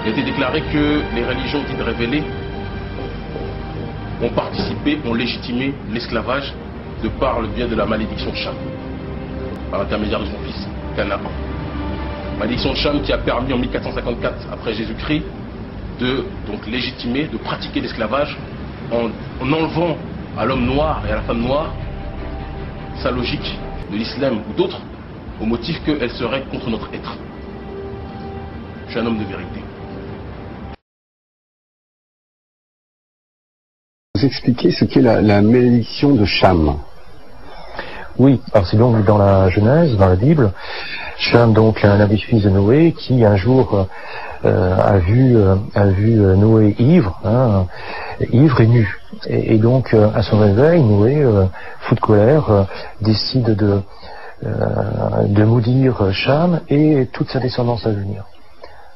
Il a été déclaré que les religions dites révélées ont participé, ont légitimé l'esclavage de par le biais de la malédiction de Cham, par l'intermédiaire de son fils Canaan. Malédiction de Cham qui a permis en 1454 après Jésus-Christ de donc légitimer, de pratiquer l'esclavage en enlevant à l'homme noir et à la femme noire sa logique de l'islam ou d'autres au motif qu'elle serait contre notre être. Je suis un homme de vérité. Vous expliquez ce qu'est la malédiction de Cham. Oui, alors c'est donc dans la Genèse, dans la Bible, Cham, donc l'un des fils de Noé, qui un jour a vu Noé ivre, ivre et nu. Et donc à son réveil, Noé, fou de colère, décide de maudire Cham et toute sa descendance à venir,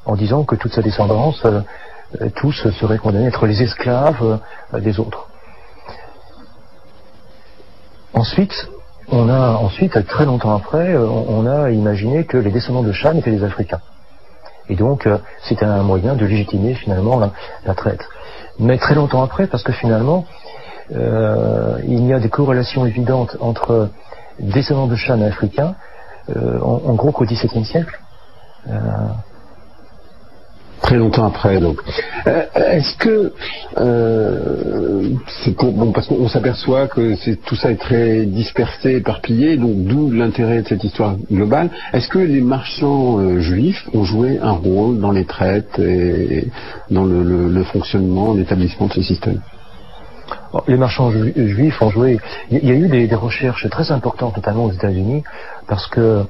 en disant que toute sa descendance, tous seraient condamnés à être les esclaves des autres. Ensuite, très longtemps après, on a imaginé que les descendants de Cham étaient des Africains. Et donc, c'était un moyen de légitimer finalement la traite. Mais très longtemps après, parce que finalement, il y a des corrélations évidentes entre descendants de Cham et Africains, en gros qu'au XVIIe siècle. Très longtemps après, donc. Est-ce que c'est parce qu'on s'aperçoit que tout ça est très dispersé, éparpillé, donc d'où l'intérêt de cette histoire globale. Est-ce que les marchands juifs ont joué un rôle dans les traites et dans le fonctionnement, l'établissement de ce système? Les marchands juifs ont joué. Il y a eu des recherches très importantes, notamment aux États-Unis, parce que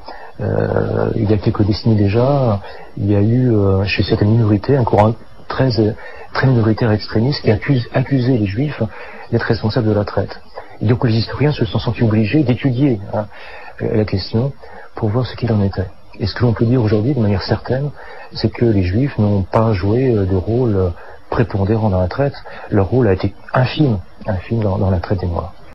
il y a quelques décennies déjà, il y a eu chez certaines minorités un courant très minoritaire extrémiste qui accusait les Juifs d'être responsables de la traite. Et donc les historiens se sont sentis obligés d'étudier la question pour voir ce qu'il en était. Et ce que l'on peut dire aujourd'hui de manière certaine, c'est que les Juifs n'ont pas joué de rôle prépondérant dans la traite. Leur rôle a été infime dans la traite des Noirs.